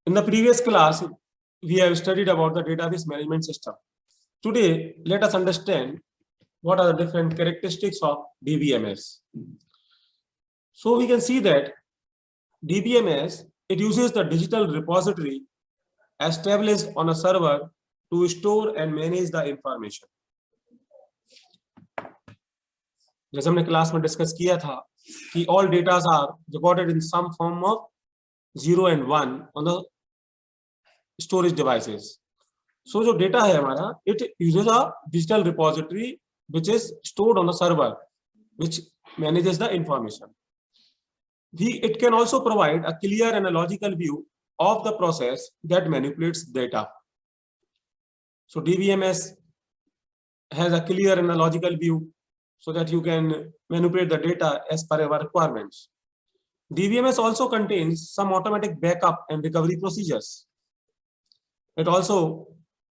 In the previous class, we have studied about the database management system. Today, let us understand what are the different characteristics of DBMS. So we can see that DBMS, it uses the digital repository established on a server to store and manage the information. जैसे हमने class में discuss किया था कि all data are recorded in some form of 0 and 1 on the storage devices. So जो data है हमारा, it uses a digital repository which is stored on a server which manages the information. It can also provide a clear and a logical view of the process that manipulates data. So DBMS has a clear and a logical view so that you can manipulate the data as per our requirements. DBMS also contains some automatic backup and recovery procedures. It also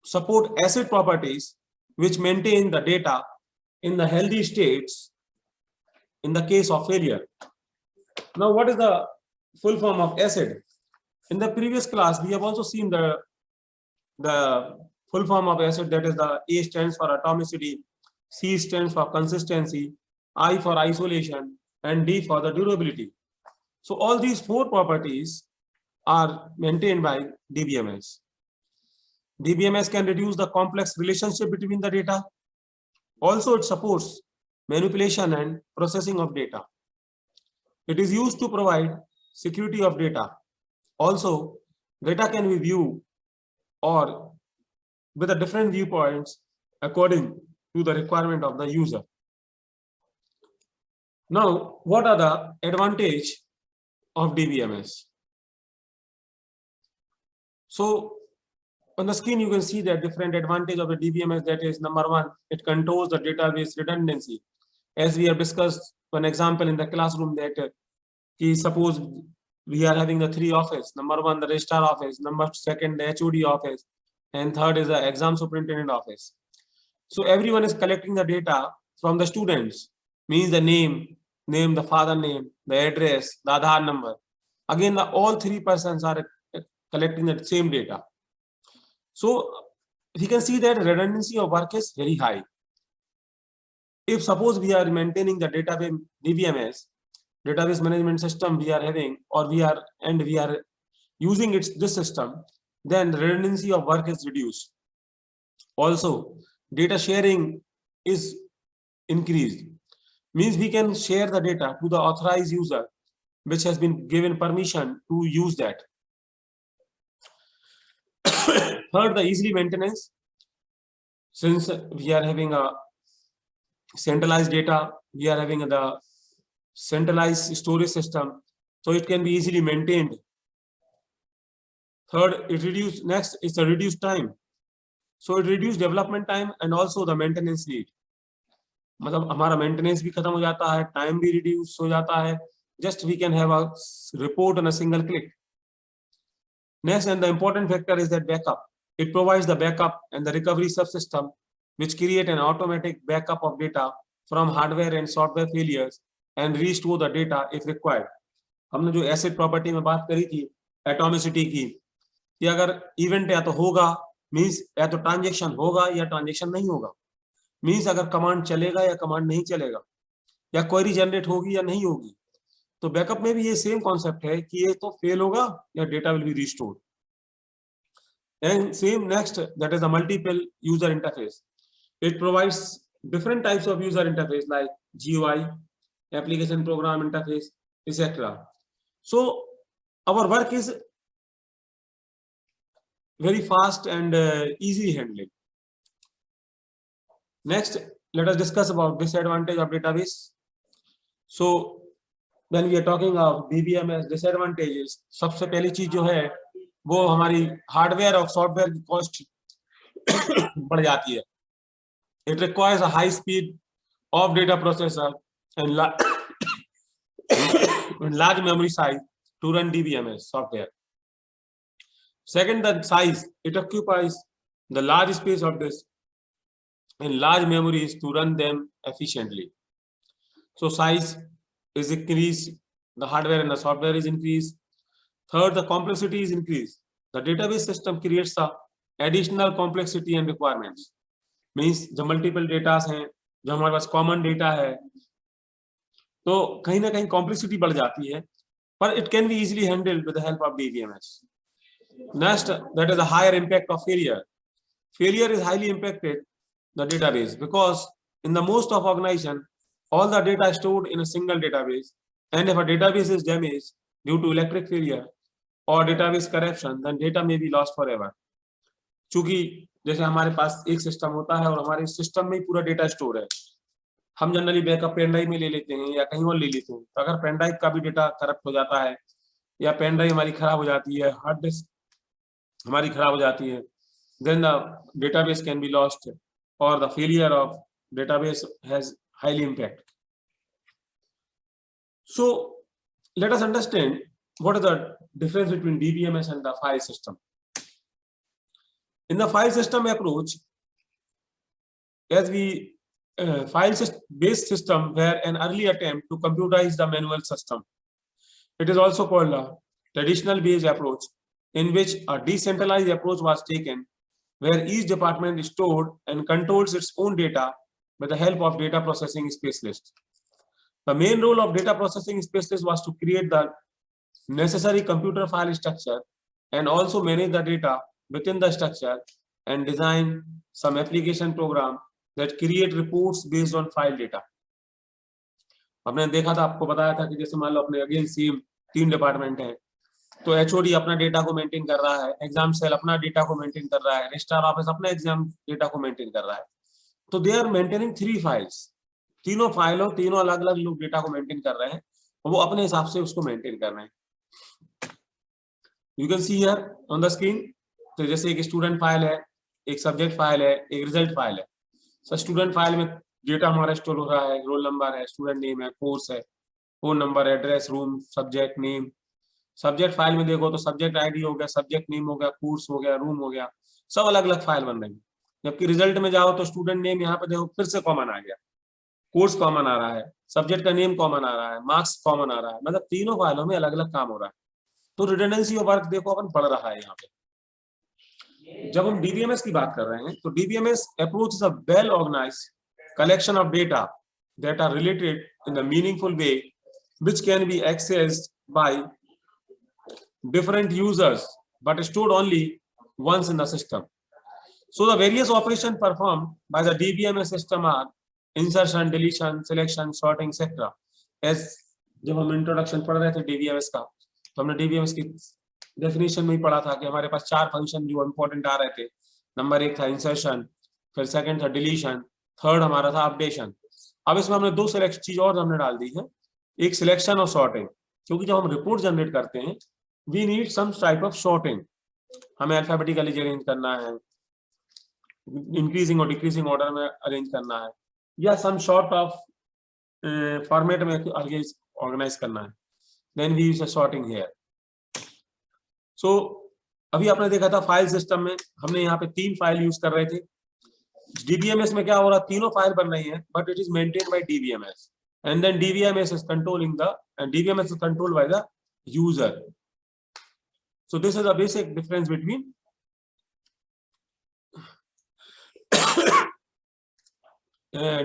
supports ACID properties which maintain the data in the healthy states in the case of failure. Now, what is the full form of ACID? In the previous class, we have also seen the full form of ACID, that is the A stands for atomicity, C stands for consistency, I for isolation, and D for the durability. So all these four properties are maintained by DBMS. DBMS can reduce the complex relationship between the data. Also, it supports manipulation and processing of data. It is used to provide security of data. Also, data can be viewed or with a different viewpoints according to the requirement of the user. Now, what are the advantages of DBMS? So, on the screen, you can see that different advantage of the DBMS. That is, number one, it controls the database redundancy. As we have discussed one example in the classroom, that suppose we are having the three office. Number one, the registrar office. Number second, the HOD office. And third is the exam superintendent office. So everyone is collecting the data from the students, means the name, the father name, the address, the Aadhaar number. Again, all three persons are collecting the same data. So we can see that redundancy of work is very high. If suppose we are maintaining the database DBMS, database management system we are having, or we are using this system, then the redundancy of work is reduced. Also, data sharing is increased. Means we can share the data to the authorized user which has been given permission to use that. Third, the easy maintenance. Since we are having a centralized data, we are having the centralized storage system, so it can be easily maintained. Third, next is the reduced time. So it reduces development time and also the maintenance need. मतलब हमारा maintenance भी खत्म हो जाता है, time भी reduce हो जाता है. Just we can have a report on a single click. Next, and the important factor is that backup. It provides the backup and the recovery subsystem which create an automatic backup of data from hardware and software failures and restore the data if required. हमने जो ACID property में बात करी थी, atomicity की, कि अगर event या तो होगा, means या तो transaction होगा या transaction नहीं होगा, means अगर command चलेगा या command नहीं चलेगा, या query generate होगी या नहीं होगी. तो बैकअप में भी ये सेम कॉन्सेप्ट है कि ये तो फेल होगा या data will be restored. And same next, that is the multiple user interface. It provides different types of user interface like GUI, application program interface, etc. So our work is very fast and easy handling. Next, let us discuss about disadvantage of database. So when we are talking of DBMS disadvantages, सबसे पहली चीज जो है वो हमारी hardware और software की cost बढ़ जाती है. It requires a high speed of data processor and large memory size to run DBMS software. Second, the size. It occupies the large space of disk and large memories to run them efficiently. So size is increased, the hardware and the software is increased. Third, the complexity is increased. The database system creates a additional complexity and requirements. Means जब multiple data हैं, जो हमारे पास common data है, तो कहीं ना कहीं complexity बढ़ जाती है, but it can be easily handled with the help of DBMS. Next, that is a higher impact of failure. Failure is highly impacted the database because in the most of organization, all the data is stored in a single database, and if a database is damaged due to electric failure or database corruption, then data may be lost forever. चूंकि जैसे हमारे पास एक system होता है और हमारे system में ही पूरा डेटा स्टोर है, हम जनरली बैकअप पेन ड्राइव में ले लेते हैं या कहीं और ले लेते हैं, तो अगर पेन ड्राइव का भी डेटा करप्ट हो जाता है या पेन ड्राइव हमारी खराब हो जाती है, हार्ड डिस्क हमारी खराब हो जाती है, then the database can be lost or the failure of database has highly impact. So let us understand what is the difference between DBMS and the file system. In the file system approach, as we file-based system were an early attempt to computerize the manual system. It is also called a traditional based approach, in which a decentralized approach was taken, where each department stored and controls its own data with the help of data processing specialists. The main role of data processing specialists was to create the necessary computer file structure and also manage the data within the structure and design some application program that create reports based on file data. हमने देखा था, आपको बताया था कि जैसे मान लो अपने अगेन सेम 3 डिपार्टमेंट हैं, तो एचओडी अपना डेटा को मेंटेन कर रहा है, एग्जाम सेल अपना डेटा को मेंटेन कर रहा है, रजिस्ट्रार ऑफिस अपना एग्जाम डेटा को मेंटेन कर रहा है, तो दे आर मेंटेनिंग 3 फाइल्स, तीनों फाइलों तीनों अलग अलग लोग डेटा को मेंटेन कर रहे हैं और वो अपने हिसाब से उसको मेंटेन कर रहे हैं. You can see here on the screen. तो जैसे एक स्टूडेंट फाइल है, एक सब्जेक्ट फाइल है, एक रिजल्ट फाइल है. सो स्टूडेंट फाइल में डेटा हमारा स्टोर हो रहा है, रोल नंबर है, स्टूडेंट नेम है, कोर्स है, phone number, address, room, subject name. Subject file में देखो तो सब्जेक्ट आईडी हो गया, सब्जेक्ट नेम हो गया, कोर्स हो गया, रूम हो गया, सब अलग अलग फाइल बन रही है. जबकि रिजल्ट में जाओ तो स्टूडेंट नेम यहाँ पे देखो फिर से कॉमन आ गया, कोर्स कॉमन आ रहा है, सब्जेक्ट का नेम कॉमन आ रहा है, मार्क्स कॉमन आ रहा है, मतलब तीनों फाइलों में अलग अलग काम हो रहा है. तो रिडंडेंसी ऑफ वर्क देखो अपन बढ़ रहा है यहाँ पे. जब हम डीबीएमएस की बात कर रहे हैं तो DBMS approach is a well organised collection of data that are related in the meaningful way which can be accessed by different users but stored only once in the system. So the various operations performed by the DBMS system are insertion, deletion, selection, sorting, etc. As जब हम introduction पढ़ रहे थे DBMS का, तो हमने DBMS की definition में ही पढ़ा था कि हमारे पास 4 फंक्शन जो इंपॉर्टेंट आ रहे थे. नंबर 1 था इंसर्शन, फिर सेकंड था डिलीशन, थर्ड हमारा था अपडेशन. अब इसमें हमने 2 सिलेक्ट चीज और हमने डाल दी है, एक सिलेक्शन और सॉर्टिंग. क्योंकि जब हम रिपोर्ट जनरेट करते हैं we need some type of sorting. हमें अल्फाबेटिकली अरेंज करना है, इंक्रीजिंग और डिक्रीजिंग ऑर्डर में अरेंज करना है, या सम सॉर्ट ऑफ फॉर्मेट में ऑर्गेनाइज करना है. Then we use a sorting here. So अभी आपने देखा था फाइल सिस्टम में हमने यहाँ पे 3 फाइल यूज कर रहे थे. डीबीएमएस में क्या हो रहा है, तीनों फाइल बन रही है but it is maintained by DBMS and then DBMS is controlling the DBMS is controlled by the user. So this is a basic difference between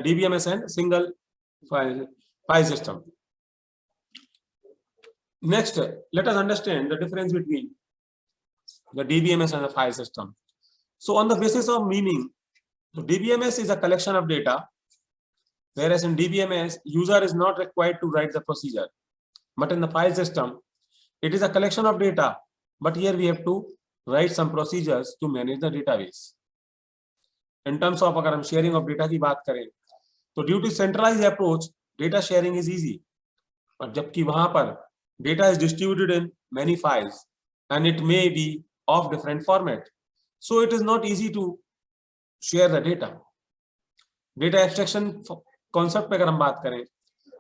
DBMS and single file system. Next, let us understand the difference between the DBMS and the file system. So on the basis of meaning, so DBMS is a collection of data, whereas in DBMS, user is not required to write the procedure. But in the file system, it is a collection of data. But here we have to write some procedures to manage the database. In terms of अगर हम sharing of data की बात करें, तो due to centralized approach, data sharing is easy. और जबकि वहाँ पर data is distributed in many files and it may be of different format, so it is not easy to share the data. Data abstraction concept पे अगर हम बात करें,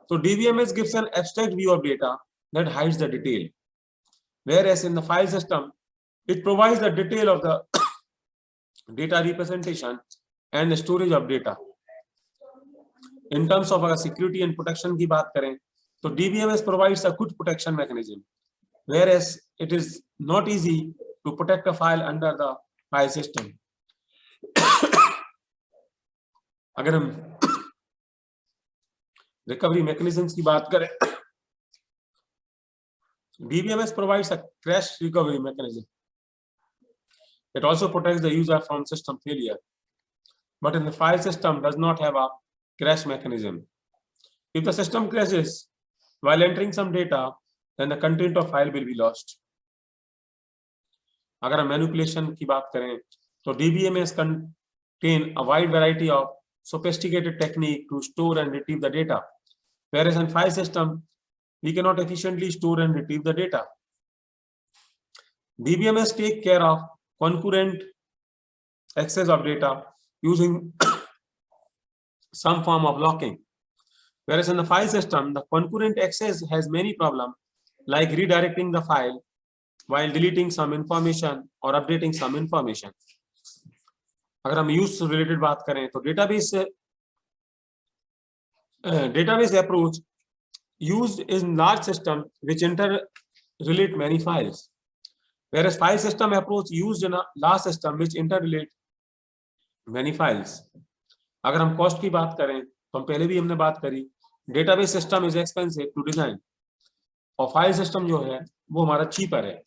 तो DBMS gives an abstract view of data that hides the detail. Whereas in the file system, it provides the detail of the data representation and the storage of data. In terms of security and protection की बात करें, तो DBMS provides a good protection mechanism, whereas it is not easy to protect a file under the file system. अगर हम recovery mechanisms की बात करें, DBMS provides a crash recovery mechanism. It also protects the user from system failure. But in the file system does not have a crash mechanism. If the system crashes while entering some data, then the content of file will be lost. अगर हम manipulation की बात करें, तो DBMS contain a wide variety of sophisticated technique to store and retrieve the data. Whereas in file system, we cannot efficiently store and retrieve the data. DBMS take care of concurrent access of data using some form of locking. Whereas in the file system, the concurrent access has many problems like redirecting the file while deleting some information or updating some information. अगर हम use related बात करें तो database approach used in large system which interrelate many files, whereas file system approach used in a large system which interrelate many files. अगर हम cost की बात करें तो हम पहले भी हमने बात करी, database system is expensive to design और file system जो है वो हमारा cheaper है.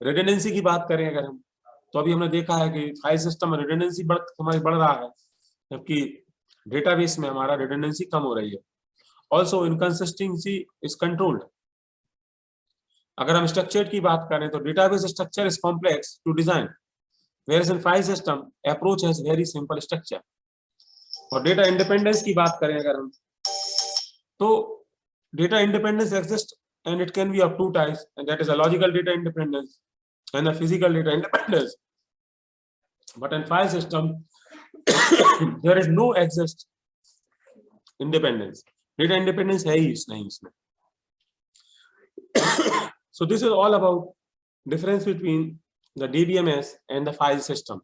Redundancy की बात करें अगर हम, तो अभी हमने देखा है कि फाइल सिस्टम में redundancy हमारी बढ़ रहा है, जबकि डेटाबेस में हमारा redundancy कम हो रही है. Also inconsistency is controlled. अगर हम structure की बात करें तो database structure is complex to design, whereas in file system approach has very simple structure. और data independence की बात करें अगर हम, तो data independence exists and it can be of two types, and that is a logical data independence and a physical data independence. But in file system, there is no exist independence. Data independence है ही नहीं इसमें. So this is all about difference between the DBMS and the file system.